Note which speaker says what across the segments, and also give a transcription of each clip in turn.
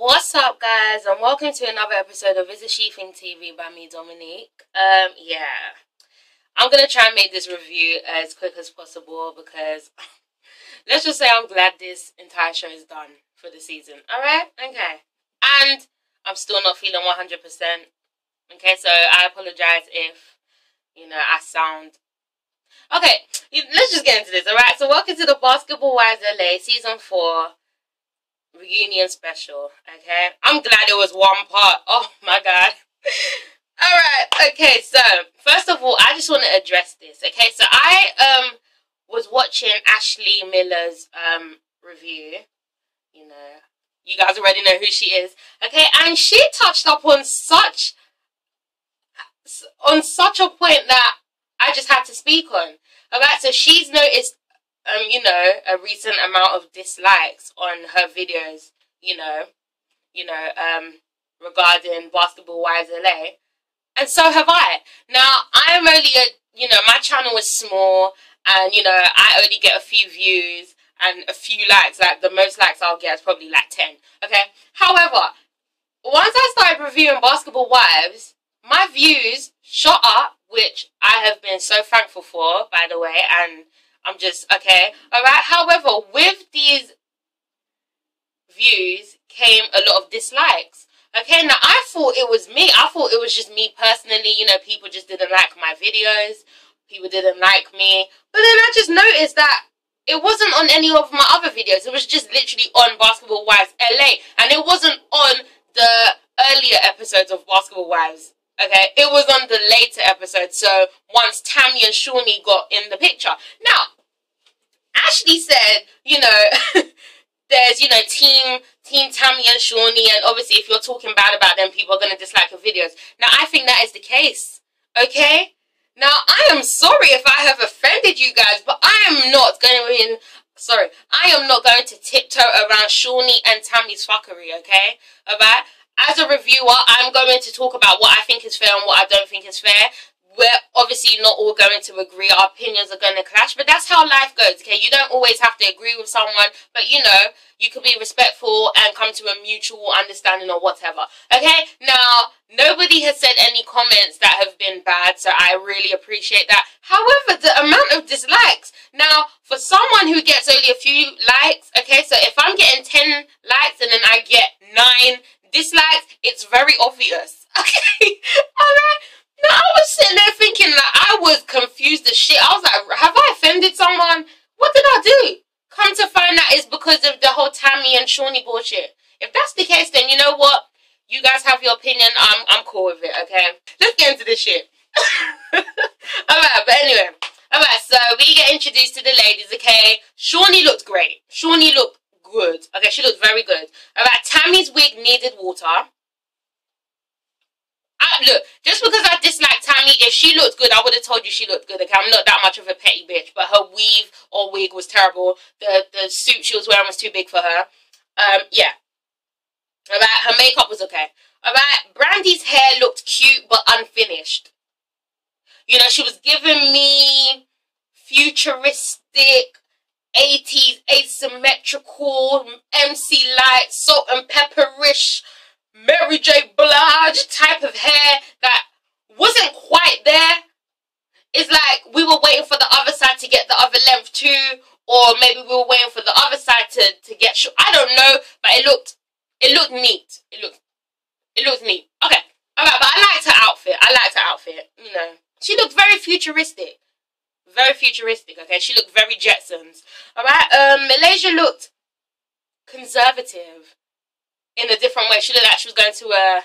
Speaker 1: What's up, guys, and welcome to another episode of ItsASheThIngTV by me, Dominique. Yeah, I'm gonna try and make this review as quick as possible because let's just say I'm glad this entire show is done for the season. Alright? Okay. And I'm still not feeling 100%. Okay, so I apologize if, I sound... Okay, let's just get into this, alright? So welcome to the Basketball Wives LA Season 4 reunion special, okay? I'm glad it was one part. Oh my god. Alright, okay, so first of all, I just want to address this, okay? So I was watching Ashley Miller's review. You guys already know who she is, okay? And she touched up on such a point that I just had to speak on. Alright, so she's noticed a recent amount of dislikes on her videos, regarding Basketball Wives LA. And so have I. Now, I am only my channel is small, and, I only get a few views and a few likes. Like, the most likes I'll get is probably like 10, okay? However, once I started reviewing Basketball Wives, my views shot up, which I have been so thankful for, by the way, and I'm just, okay, alright? However, with these views came a lot of dislikes. Okay, now I thought it was me. I thought it was just me personally. People just didn't like my videos. People didn't like me. But then I just noticed that it wasn't on any of my other videos. It was just literally on Basketball Wives LA. And it wasn't on the earlier episodes of Basketball Wives. Okay, it was on the later episodes. So once Tammy and Shawnee got in the picture. Now, Ashley said, there's, Team Tammy and Shawnee, and obviously if you're talking bad about them, people are going to dislike your videos. Now, I think that is the case, okay? Now, I am sorry if I have offended you guys, but I am not going to tiptoe around Shawnee and Tammy's fuckery, okay? Alright? As a reviewer, I'm going to talk about what I think is fair and what I don't think is fair. We're obviously not all going to agree. Our opinions are going to clash, but that's how life goes, okay? You don't always have to agree with someone, but you can be respectful and come to a mutual understanding or whatever, okay? Now, nobody has said any comments that have been bad, so I really appreciate that. However, the amount of dislikes, now, for someone who gets only a few likes, okay, so if I'm getting 10 likes and then I get 9 dislikes, it's very obvious, okay? Alright? Now, I was sitting there thinking that I was confused as shit. I was like, have I offended someone? What did I do? Come to find out it's because of the whole Tammy and Shawnee bullshit. If that's the case, then you know what? You guys have your opinion. I'm cool with it, okay? Let's get into this shit. Alright, but anyway. Alright, so we get introduced to the ladies, okay? Shawnee looked great. Shawnee looked good. Okay, she looked very good. Alright, Tammy's wig needed water. Look, just because I dislike Tammy, if she looked good, I would have told you she looked good, okay? I'm not that much of a petty bitch, but her weave or wig was terrible. The suit she was wearing was too big for her. Yeah. Alright, her makeup was okay. Alright, Brandy's hair looked cute but unfinished. She was giving me futuristic, 80s asymmetrical, MC Light, salt and pepperish, Mary J. Blige type of hair that wasn't quite there. It's like we were waiting for the other side to get the other length too, or maybe we were waiting for the other side to get short. I don't know, but it looked neat. It looked neat. Okay, alright, but I liked her outfit. She looked very futuristic. Very futuristic, okay? She looked very Jetsons. Alright, Malaysia looked conservative. In a different way. She looked like she was going to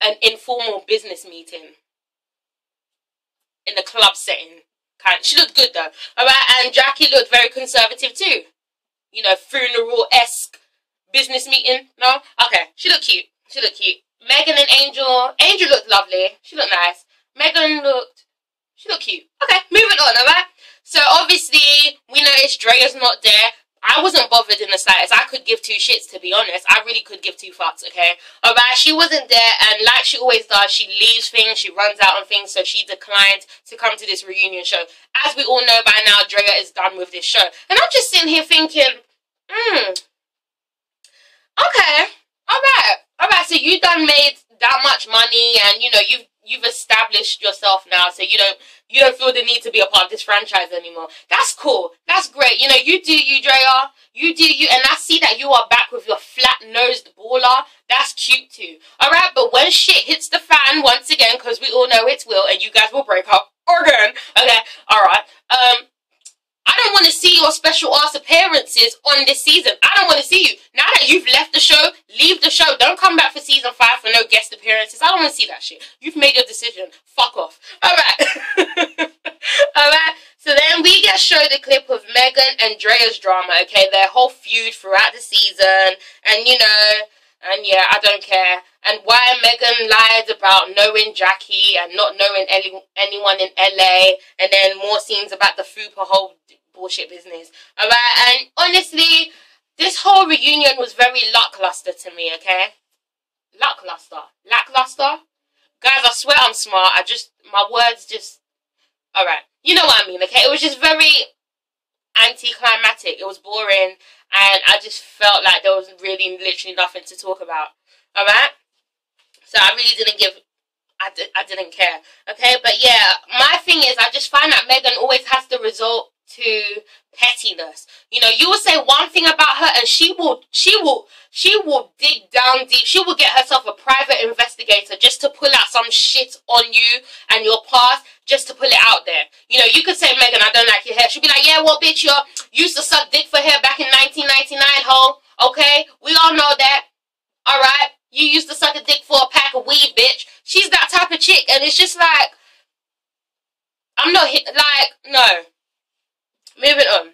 Speaker 1: an informal business meeting in a club setting. She looked good though. Alright, and Jackie looked very conservative too. Funeral-esque business meeting. No? Okay, she looked cute. Megan and Angel looked lovely. She looked nice. She looked cute. Okay, moving on, alright? So obviously, we noticed Drea's not there. I wasn't bothered in the slightest. I could give two shits, to be honest. I really could give two fucks, okay? Alright, she wasn't there, and like she always does, she leaves things, she runs out on things, so she declined to come to this reunion show. As we all know by now, Drea is done with this show. And I'm just sitting here thinking, okay, alright, you done made that much money, and you know you've established yourself now, so you don't feel the need to be a part of this franchise anymore. That's cool. That's great. You know, you do you, Drea. You do you, and I see that you are back with your flat-nosed baller. That's cute too. Alright, but when shit hits the fan once again, because we all know it will, and you guys will break up again. Okay, alright. I don't want to see your special ass appearances on this season. I don't want to see you. Now that you've left the show, leave the show. Don't come back for season 5 for no guest appearances. I don't want to see that shit. You've made your decision. Fuck off. Alright. Alright. So then we get showed a clip of Megan and Drea's drama, okay? Their whole feud throughout the season. And you know, and yeah, I don't care. And why Megan lied about knowing Jackie and not knowing anyone in LA. And then more scenes about the Fupa whole bullshit business. Alright, and honestly, this whole reunion was very lackluster to me, okay? Lackluster. Guys, I swear I'm smart. My words just... Alright, you know what I mean, okay? It was just very anticlimactic. It was boring, and I just felt like there was really literally nothing to talk about. Alright? So I really didn't give... I didn't care. Okay, but yeah, my thing is, I just find that Megan always has to resort to pettiness. You know, you will say one thing about her and she will dig down deep. She will get herself a private investigator just to pull out some shit on you and your past, just to pull it out there. You know, you could say, Megan, I don't like your hair. She'll be like, yeah, well, bitch, you used to suck dick for hair back in 1999, ho. Okay, we all know that. Alright, you used to suck a dick for a pack of weed, bitch. She's that type of chick, and it's just like, I'm not, like, no. Moving on.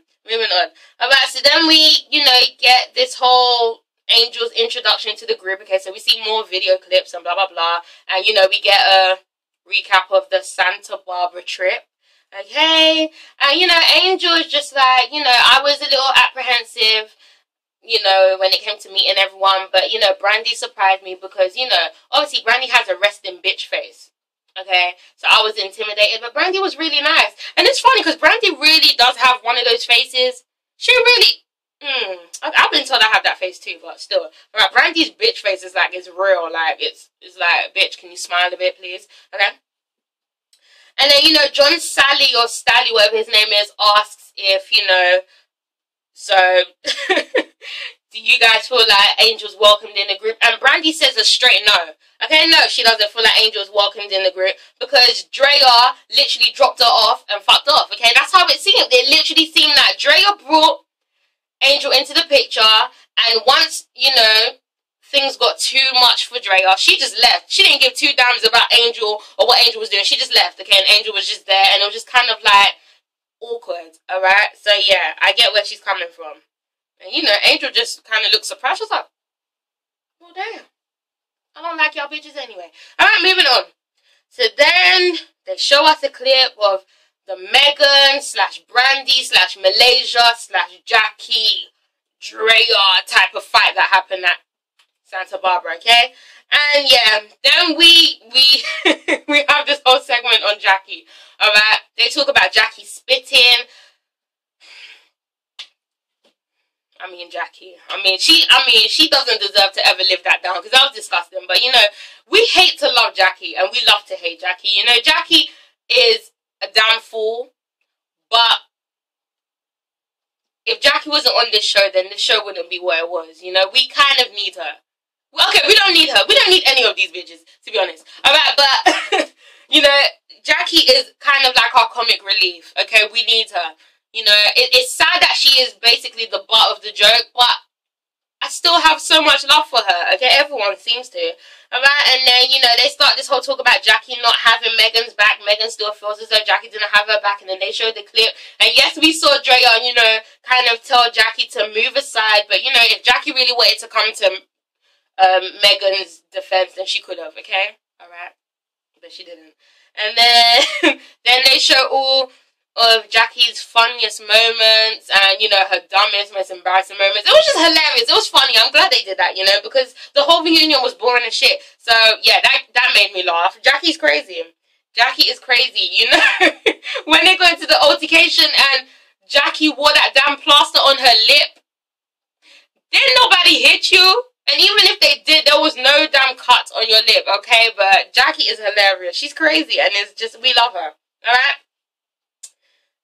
Speaker 1: Alright, so then we, you know, get this whole Angel's introduction to the group. Okay, so we see more video clips and blah, blah, blah. And, you know, we get a recap of the Santa Barbara trip. Okay, and, you know, Angel is just like, you know, I was a little apprehensive, you know, when it came to meeting everyone. But, you know, Brandy surprised me because, you know, obviously Brandy has a resting bitch face. Okay, so I was intimidated, but Brandy was really nice. And it's funny because Brandy really does have one of those faces. She really, I've been told I have that face too, but still. Alright, Brandy's bitch face is like, it's real. Like, it's like, bitch, can you smile a bit, please? Okay. And then, you know, John Sally or Stally, whatever his name is, asks if, you know, so, do you guys feel like Angel's welcomed in the group? And Brandy says a straight no. Okay, no, she doesn't feel like Angel's welcomed in the group because Drea literally dropped her off and fucked off. Okay, that's how it seemed. It literally seemed like Drea brought Angel into the picture, and once, you know, things got too much for Drea, she just left. She didn't give 2 damns about Angel or what Angel was doing. She just left, okay, and Angel was just there, and it was just kind of like awkward, alright? So yeah, I get where she's coming from. And you know, Angel just kind of looked surprised. She was like, well, damn. I don't like y'all bitches anyway. Alright, moving on. So then they show us a clip of the Megan / Brandy / Malaysia / Jackie Drea type of fight that happened at Santa Barbara, okay? And yeah, then we we have this whole segment on Jackie. Alright, they talk about Jackie spitting. Jackie. She doesn't deserve to ever live that down because that was disgusting. But, you know, we hate to love Jackie and we love to hate Jackie. You know, Jackie is a damn fool. But if Jackie wasn't on this show, then this show wouldn't be what it was. You know, we kind of need her. Well, okay, we don't need her. We don't need any of these bitches, to be honest. Alright, but, you know, Jackie is kind of like our comic relief. Okay, we need her. You know, it's sad that she is basically the butt of the joke, but I still have so much love for her, okay? Everyone seems to. Alright, and then, you know, they start this whole talk about Jackie not having Megan's back. Megan still feels as though Jackie didn't have her back, and then they showed the clip. And yes, we saw Drea, you know, kind of tell Jackie to move aside, but, you know, if Jackie really wanted to come to Megan's defense, then she could have, okay? Alright? But she didn't. And then, then they show all of Jackie's funniest moments and, you know, her dumbest, most embarrassing moments. It was just hilarious. It was funny. I'm glad they did that, you know, because the whole reunion was boring as shit. So, yeah, that made me laugh. Jackie's crazy. Jackie is crazy, you know. When they go into the altercation and Jackie wore that damn plaster on her lip, didn't nobody hit you? And even if they did, there was no damn cut your lip, okay? But Jackie is hilarious. She's crazy, and it's just, we love her, alright?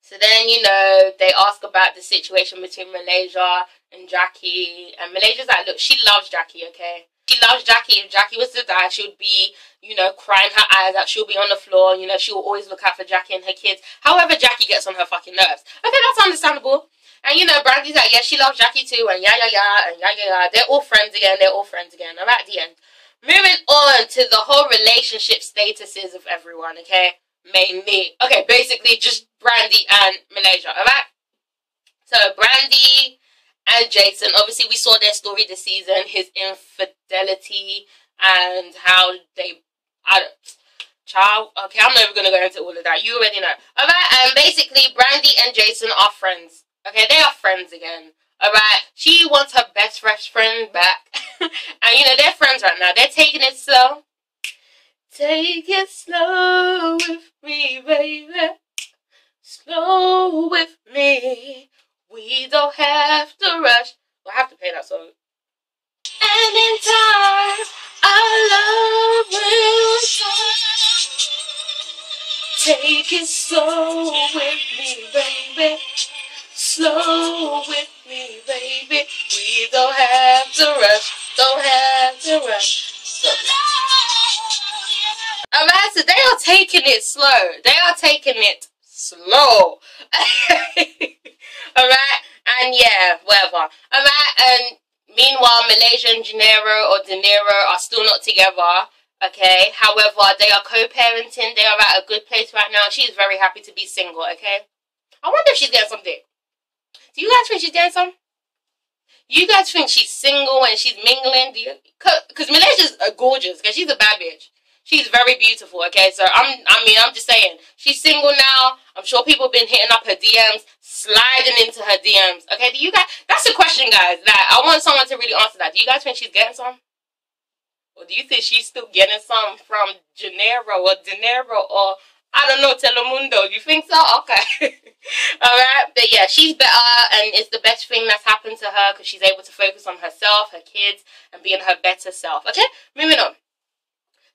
Speaker 1: So then, you know, they ask about the situation between Malaysia and Jackie, and Malaysia's like, look, she loves Jackie, okay? She loves Jackie. If Jackie was to die, she would be, you know, crying her eyes out. She'll be on the floor, you know, she will always look out for Jackie and her kids. However, Jackie gets on her fucking nerves. Okay, that's understandable. And, you know, Brandy's like, yeah, she loves Jackie too, and yeah, and yeah. They're all friends again, alright, the end. Moving on to the whole relationship statuses of everyone, okay? Mainly. Okay, basically just Brandy and Malaysia, alright? So, Brandy and Jason, obviously we saw their story this season, his infidelity and how they, okay, I'm not even going to go into all of that, you already know. Alright, and basically Brandy and Jason are friends, okay, they are friends again, alright, she wants her best friend back, and you know, they're friends right now, they're taking it slow. Take it slow with me, baby, slow with me. We don't have to rush. Well, I have to play that song. And in time, our love will start. Take it slow with me, baby. Slow with me, baby. We don't have to rush. Don't have to rush. Alright, so they are taking it slow. They are taking it slow. Alright, and yeah, whatever. Alright, and meanwhile, Malaysia and De Niro are still not together. Okay, however, they are co-parenting. They are at a good place right now. She is very happy to be single, okay? I wonder if she's getting some dick. Do you guys think she's getting some? You guys think she's single and she's mingling? Do you? Because Malaysia's gorgeous, okay? She's a bad bitch. She's very beautiful, okay? So, I'm just saying. She's single now. I'm sure people have been hitting up her DMs, sliding into her DMs. Okay, do you guys... That's the question, guys. That I want someone to really answer that. Do you guys think she's getting some? Or do you think she's still getting some from De Niro, or... I don't know, Telemundo. You think so? Okay. Alright, but yeah, she's better, and it's the best thing that's happened to her because she's able to focus on herself, her kids, and being her better self. Okay, moving on.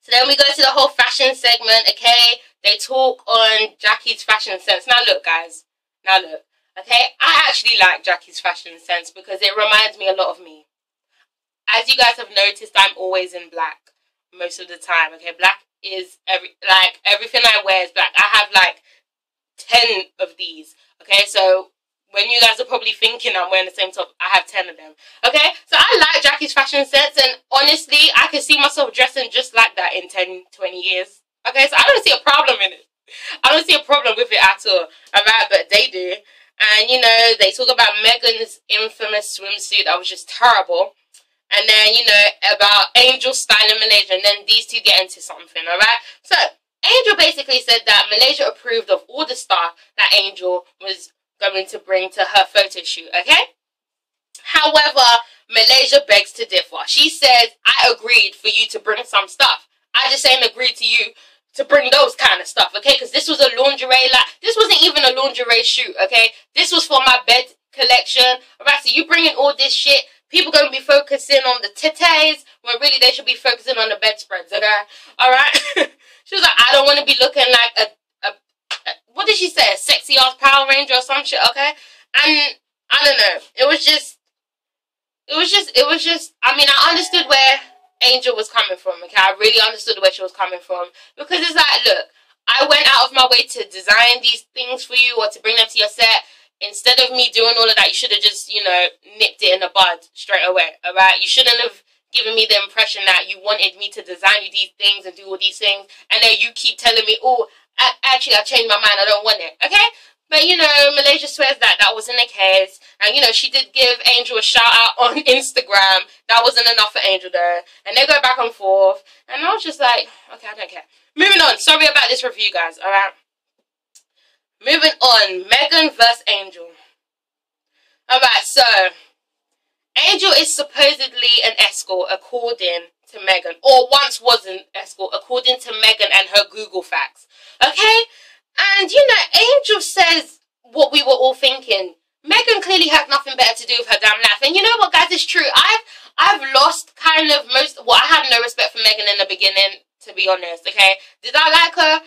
Speaker 1: So then we go to the whole fashion segment, okay? They talk on Jackie's fashion sense. Now look, guys. Now look, okay? I actually like Jackie's fashion sense because it reminds me a lot of me. As you guys have noticed, I'm always in black most of the time, okay? Black is everything I wear is black. I have like 10 of these, okay? So when you guys are probably thinking I'm wearing the same top, I have 10 of them, okay? So I like Jackie's fashion sense, and honestly, I can see myself dressing just like that in 10, 20 years, okay? So I don't see a problem in it. I don't see a problem with it at all, alright? But they do. And, you know, they talk about Megan's infamous swimsuit that was just terrible. And then, you know, about Angel styling Malaysia, and then these two get into something, alright? So, Angel basically said that Malaysia approved of all the stuff that Angel was going to bring to her photo shoot, okay? However, Malaysia begs to differ. She said, I agreed for you to bring some stuff. I just ain't agreed to you to bring those kind of stuff, okay? Because this was a lingerie, this wasn't even a lingerie shoot, okay? This was for my bed collection, alright? So you bringing all this shit, people going to be focusing on the titties, when really they should be focusing on the bedspreads, okay? Alright? She was like, I don't want to be looking like what did she say? A sexy ass Power Ranger or some shit, okay? And I don't know. It was just, I mean, I understood where Angel was coming from, okay? I really understood where she was coming from. Because it's like, look, I went out of my way to design these things for you or to bring them to your set. Instead of me doing all of that, you should have just, you know, nipped it in the bud straight away, alright? You shouldn't have given me the impression that you wanted me to design you these things and do all these things. And then you keep telling me, oh, actually, I changed my mind, I don't want it, okay? But, you know, Malaysia swears that wasn't the case. And, you know, she did give Angel a shout-out on Instagram. That wasn't enough for Angel, though. And they go back and forth. And I was just like, okay, I don't care. Moving on. Sorry about this review, guys, alright? Moving on. Megan vs. Angel. Alright, so Angel is supposedly an escort, according to Megan. Or once was an escort, according to Megan and her Google facts. Okay? And, you know, Angel says what we were all thinking. Megan clearly has nothing better to do with her damn life. And you know what, guys? It's true. I've lost kind of well, I had no respect for Megan in the beginning, to be honest, okay? Did I like her?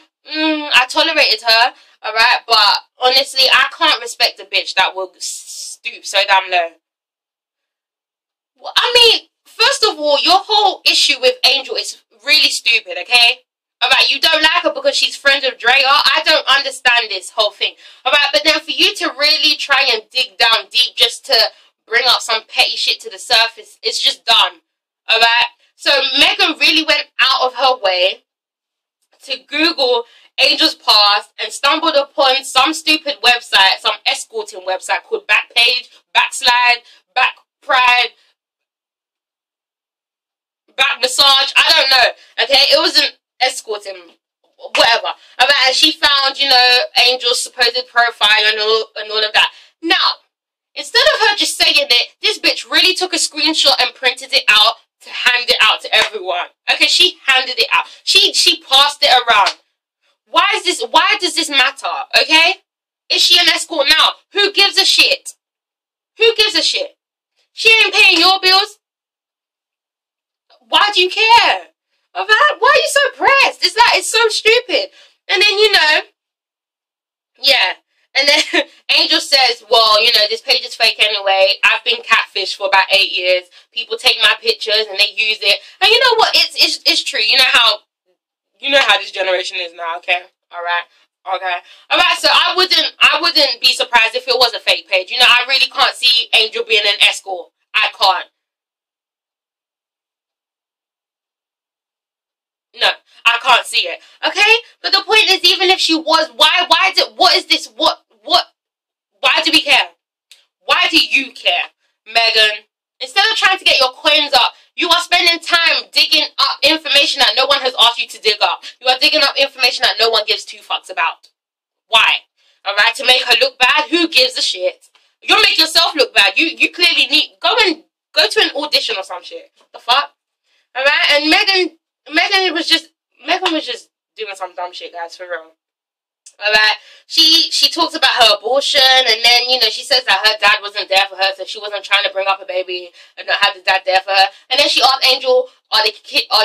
Speaker 1: I tolerated her, alright? But honestly, I can't respect a bitch that will stoop so damn low. Well, I mean, first of all, your whole issue with Angel is really stupid, okay? Alright, you don't like her because she's friends with Drea. I don't understand this whole thing. Alright, but then for you to really try and dig down deep just to bring up some petty shit to the surface, it's just dumb. Alright? So Megan really went out of her way to Google Angel's past and stumbled upon some stupid website, some escorting website called Backpage, Backslide, Back Pride, Back Massage. I don't know. Okay? It wasn't escorting, whatever. And she found, you know, Angel's supposed profile and all of that. Now, instead of her just saying it, this bitch really took a screenshot and printed it out to hand it out to everyone. Okay, she handed it out. She passed it around. Why does this matter? Okay? Is she an escort now? Who gives a shit? Who gives a shit? She ain't paying your bills. Why do you care? Alright? Why are you so pressed? It's so stupid. And then, you know, yeah. And then Angel says, well, you know, this page is fake anyway. I've been catfished for about 8 years. People take my pictures and they use it. And you know what? It's true. You know how this generation is now, okay? Alright? Okay. Alright, so I wouldn't be surprised if it was a fake page. You know, I really can't see Angel being an escort. I can't. No, I can't see it. Okay? But the point is, even if she was, why do we care? Why do you care, Megan? Instead of trying to get your coins up, you are spending time digging up information that no one has asked you to dig up. You are digging up information that no one gives two fucks about. Why? Alright, to make her look bad? Who gives a shit? You'll make yourself look bad. You clearly need, go to an audition or some shit. The fuck? Alright, and Megan was just doing some dumb shit, guys, for real. Alright, she talks about her abortion, and then, you know, she says that her dad wasn't there for her, so she wasn't trying to bring up a baby and not have the dad there for her. And then she asked Angel, are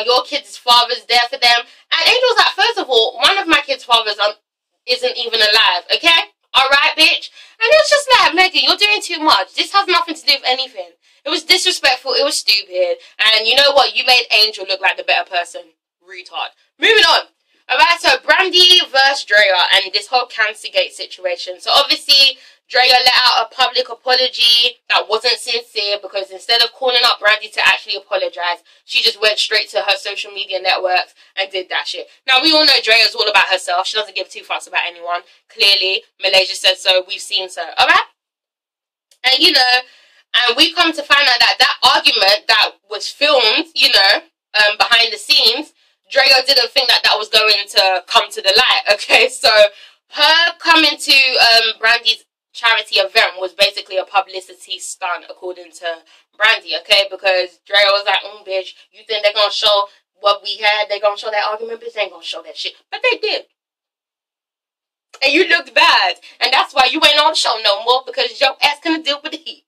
Speaker 1: your kids' fathers there for them? And Angel's like, first of all, one of my kids' fathers isn't even alive, okay? Alright, bitch? And it's just like, Megan, you're doing too much. This has nothing to do with anything. It was disrespectful, it was stupid, and you know what? You made Angel look like the better person. Retard. Moving on. Alright, so Brandy versus Drea and this whole Cancergate situation. So obviously, Drea let out a public apology that wasn't sincere because instead of calling up Brandy to actually apologize, she just went straight to her social media networks and did that shit. Now, we all know Drea's all about herself. She doesn't give two fucks about anyone. Clearly, Malaysia said so. We've seen so. Alright? And, you know, and we come to find out that that argument that was filmed, you know, behind the scenes, Drea didn't think that that was going to come to the light, okay? So, her coming to Brandy's charity event was basically a publicity stunt, according to Brandy, okay? Because Drea was like, bitch, you think they're going to show what we had? They're going to show that argument? Bitch, they ain't going to show that shit. But they did. And you looked bad. And that's why you ain't on the show no more, because your ass couldn't deal with the heat.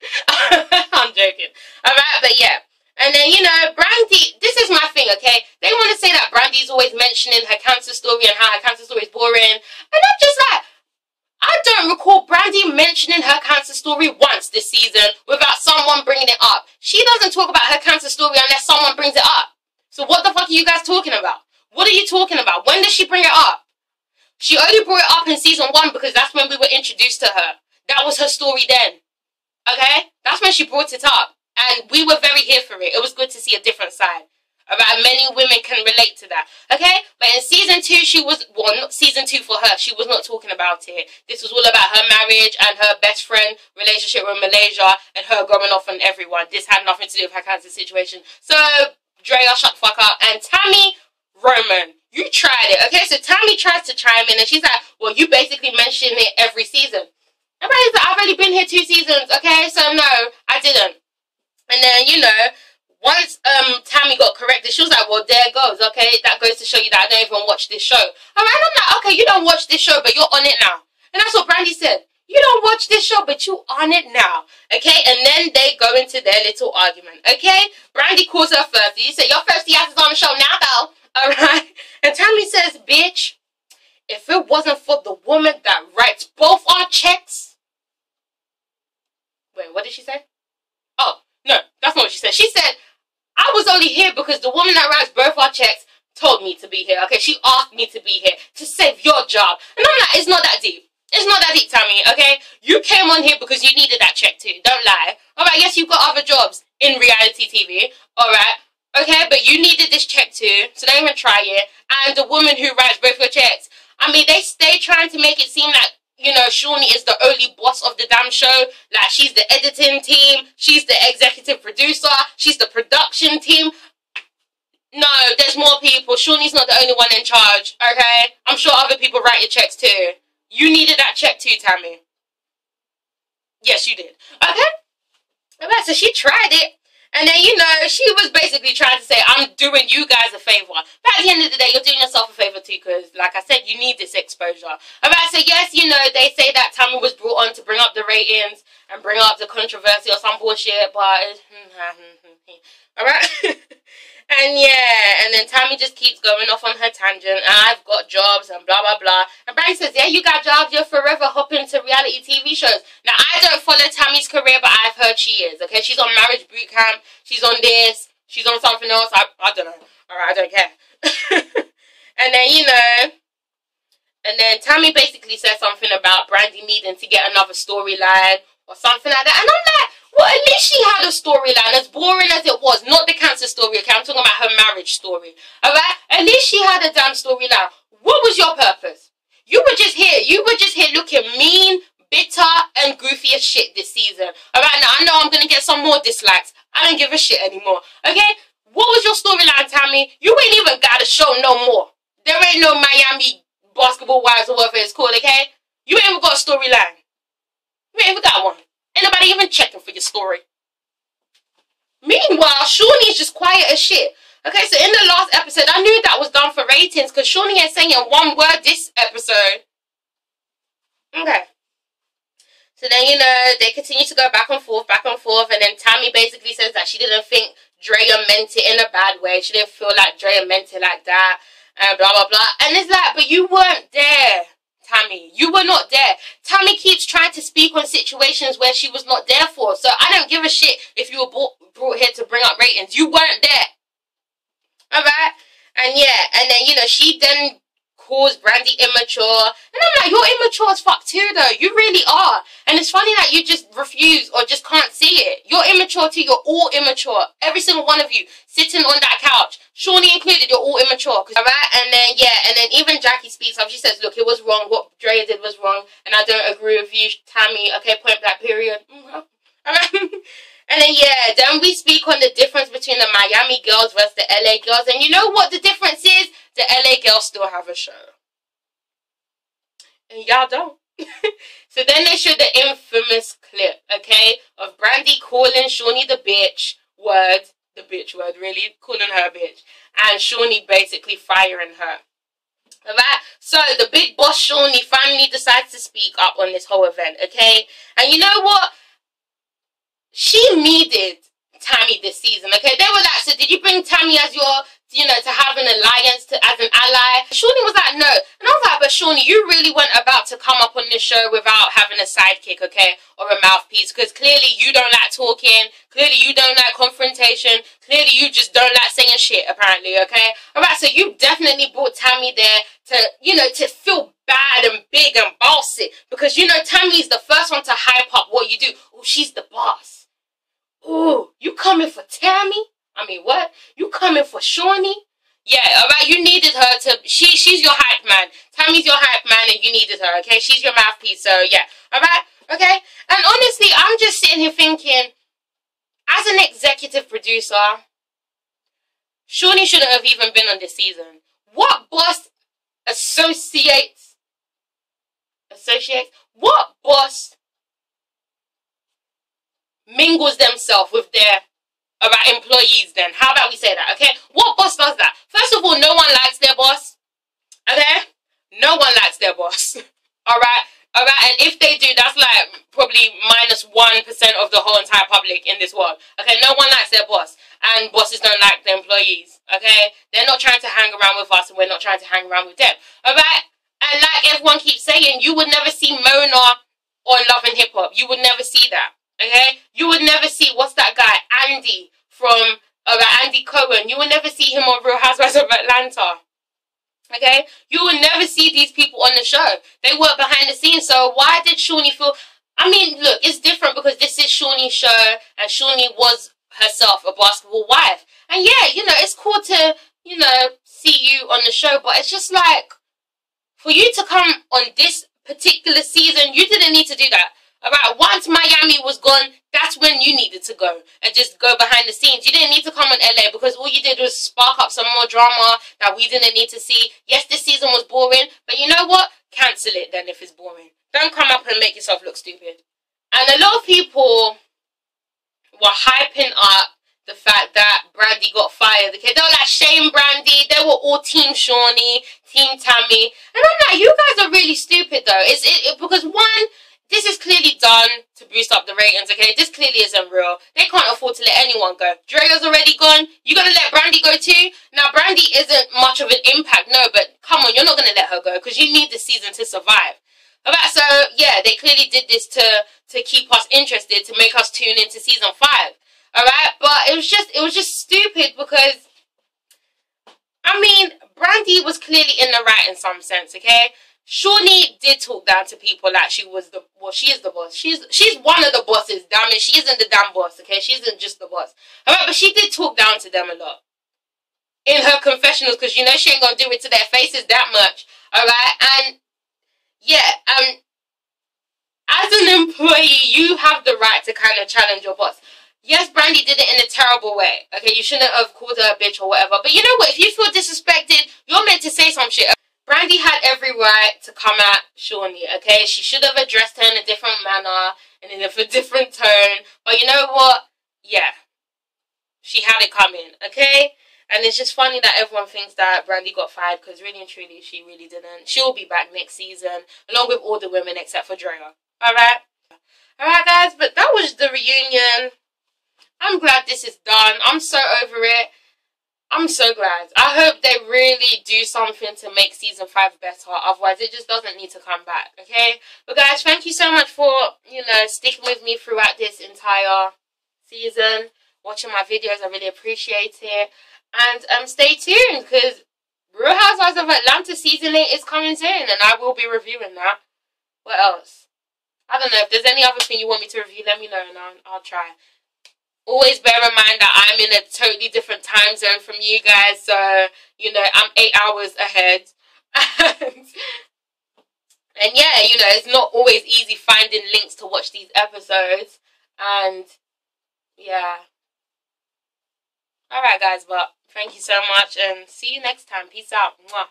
Speaker 1: I'm joking. Alright, but yeah. And then, you know, Brandy, this is my thing, okay? They want to say that Brandy's always mentioning her cancer story and how her cancer story is boring. And I'm just like, I don't recall Brandy mentioning her cancer story once this season without someone bringing it up. She doesn't talk about her cancer story unless someone brings it up. So what the fuck are you guys talking about? What are you talking about? When did she bring it up? She only brought it up in season 1 because that's when we were introduced to her. That was her story then. Okay? That's when she brought it up. And we were very here for it. It was good to see a different side. Alright, many women can relate to that. Okay? But in season 2, she was, well, not season 2 for her. She was not talking about it. This was all about her marriage and her best friend relationship with Malaysia and her going off on everyone. This had nothing to do with her cancer situation. So, Drea, shut the fuck up. And Tammy Roman, you tried it. Okay? So, Tammy tries to chime in and she's like, well, you basically mention it every season. Everybody's like, I've already been here 2 seasons. Okay? So, no, I didn't. And then, you know, once Tammy got corrected, she was like, well, there goes, okay? That goes to show you that I don't even watch this show. Alright, I'm like, okay, you don't watch this show, but you're on it now. And that's what Brandy said. You You don't watch this show, but you on it now. Okay? And then they go into their little argument. Okay? Brandy calls her thirsty. You say, your thirsty ass is on the show now, though. Alright? And Tammy says, bitch, if it wasn't for the woman that writes both our checks. Wait, what did she say? Oh, no, that's not what she said. She said, I was only here because the woman that writes both our checks told me to be here. Okay, she asked me to be here to save your job. And I'm like, it's not that deep. It's not that deep, Tammy, okay? You came on here because you needed that check too. Don't lie. Alright, yes, you've got other jobs in reality TV. Alright, okay, but you needed this check too, so don't even try it. And the woman who writes both your checks, I mean, they stay trying to make it seem like, you know, Shawnee is the only boss of the damn show. Like, she's the editing team, she's the executive producer, she's the production team. No, there's more people. Shawnee's not the only one in charge, okay? I'm sure other people write your checks too. You needed that check too, Tammy. Yes, you did. Okay? Alright, so she tried it. And then, you know, she was basically trying to say, I'm doing you guys a favor. But at the end of the day, you're doing yourself a favor too, because, like I said, you need this exposure. Alright, so yes, you know, they say that Tammy was brought on to bring up the ratings and bring up the controversy or some bullshit, but... Alright? And yeah, and then Tammy just keeps going off on her tangent. I've got jobs and blah, blah, blah. And Brandy says, yeah, you got jobs. You're forever hopping to reality TV shows. Now, I don't follow Tammy's career, but I've heard she is, okay? She's on Marriage Boot Camp. She's on this. She's on something else. I don't know. All right, I don't care. And then, you know, and then Tammy basically says something about Brandy needing to get another storyline or something like that. And I'm like, well, at least she had a storyline, as boring as it was. Not the cancer story, okay? I'm talking about her marriage story, alright? At least she had a damn storyline. What was your purpose? You were just here looking mean, bitter, and goofy as shit this season. Alright, now I know I'm gonna get some more dislikes. I don't give a shit anymore, okay? What was your storyline, Tammy? You ain't even got a show no more. There ain't no Miami Basketball Wives or whatever it's called, okay? You ain't even got a storyline. You ain't even got one. Ain't nobody even checking for your story. Meanwhile, Shawnee's just quiet as shit. Okay, so in the last episode, I knew that was done for ratings because Shawnee ain't saying one word this episode. Okay. So then, you know, they continue to go back and forth, and then Tammy basically says that she didn't think Drea meant it in a bad way. She didn't feel like Drea meant it like that, and blah, blah, blah. And it's like, but you weren't there, Tammy. You were not there. Tammy keeps trying to speak on situations where she was not there for. So I don't give a shit if you were brought here to bring up ratings. You weren't there. Alright? And yeah, and then, you know, she then calls Brandy immature. And I'm like, you're immature as fuck too, though. You really are. And it's funny that you just refuse or just can't see it. You're immature too. You're all immature. Every single one of you sitting on that couch. Shawnee included, you're all immature. Alright? And then, yeah, and then even Jackie speaks up. She says, look, it was wrong. What Drea did was wrong. And I don't agree with you, Tammy. Okay, point blank, period. Alright? And then, yeah, then we speak on the difference between the Miami girls versus the LA girls. And you know what the difference is? The LA girls still have a show. And y'all don't. So then they showed the infamous clip, okay, of Brandy calling Shawnee the bitch word. The bitch word, really, calling her a bitch. And Shawnee basically firing her. Alright, so the big boss Shawnee finally decides to speak up on this whole event, okay? And you know what? She needed Tammy this season, okay? They were like, so did you bring Tammy as your, you know, to have an alliance, as an ally? Shawnee was like, no. And I was like, but Shawnee, you really weren't about to come up on this show without having a sidekick, okay? Or a mouthpiece, because clearly you don't like talking. Clearly you don't like confrontation. Clearly you just don't like saying shit, apparently, okay? Alright, so you definitely brought Tammy there to, you know, to feel bad and big and bossy. Because, you know, Tammy's the first one to hype up what you do. Oh, she's the boss. Ooh, you coming for Tammy? I mean, what? You coming for Shawnee? Yeah, alright, you needed her to... She's your hype man. Tammy's your hype man and you needed her, okay? She's your mouthpiece, so yeah. Alright? Okay? And honestly, I'm just sitting here thinking, as an executive producer, Shawnee shouldn't have even been on this season. What boss associates? What boss mingles themselves with their employees then? How about we say that, okay? What boss does that? First of all, no one likes their boss, okay? No one likes their boss, alright? Alright, and if they do, that's like probably -1% of the whole entire public in this world. Okay, no one likes their boss, and bosses don't like their employees. Okay, they're not trying to hang around with us, and we're not trying to hang around with them. Alright, and like everyone keeps saying, you would never see Mona on Love and Hip Hop. You would never see that. Okay, you would never see, what's that guy, Andy from Andy Cohen. You would never see him on Real Housewives of Atlanta. Okay, you will never see these people on the show. They work behind the scenes. So why did Shawnee feel? I mean, look, it's different because this is Shawnee's show, and Shawnee was herself a basketball wife. And yeah, you know, it's cool to, you know, see you on the show, but it's just like, for you to come on this particular season, you didn't need to do that. Alright, once Miami was gone, that's when you needed to go and just go behind the scenes. You didn't need to come on LA because all you did was spark up some more drama that we didn't need to see. Yes, this season was boring, but you know what? Cancel it then if it's boring. Don't come up and make yourself look stupid. And a lot of people were hyping up the fact that Brandy got fired. Okay, they were like, shame Brandy. They were all Team Shawnee, Team Tammy. And I'm like, you guys are really stupid though. Because one, this is clearly done to boost up the ratings, okay? This clearly isn't real. They can't afford to let anyone go. Drea's already gone. You're going to let Brandy go too? Now, Brandy isn't much of an impact, no, but come on, you're not going to let her go because you need the season to survive. Alright, so, yeah, they clearly did this to keep us interested, to make us tune into season 5. Alright, but it was just stupid because, I mean, Brandy was clearly in the right in some sense, okay? Shawnee did talk down to people like she was the, well, she is the boss. She's one of the bosses, damn it. She isn't the damn boss, okay? She isn't just the boss. Alright, but she did talk down to them a lot in her confessionals because, you know, she ain't gonna do it to their faces that much. Alright, and yeah, as an employee, you have the right to kind of challenge your boss. Yes, Brandy did it in a terrible way. Okay, you shouldn't have called her a bitch or whatever. But you know what? If you feel disrespected, you're meant to say some shit. Brandy had every right to come at Shawnee, okay? She should have addressed her in a different manner and in a different tone. But you know what? Yeah. She had it coming, okay? And it's just funny that everyone thinks that Brandy got fired because really and truly, she really didn't. She'll be back next season, along with all the women except for Drea. Alright? Alright, guys, but that was the reunion. I'm glad this is done. I'm so over it. I'm so glad. I hope they really do something to make season 5 better. Otherwise, it just doesn't need to come back, okay? But guys, thank you so much for, you know, sticking with me throughout this entire season. Watching my videos, I really appreciate it. And stay tuned, because Real Housewives of Atlanta season 8 is coming soon. And I will be reviewing that. What else? I don't know. If there's any other thing you want me to review, let me know and I'll try. Always bear in mind that I'm in a totally different time zone from you guys. So, you know, I'm 8 hours ahead. And yeah, you know, it's not always easy finding links to watch these episodes. And yeah. Alright guys, but thank you so much and see you next time. Peace out. Mwah.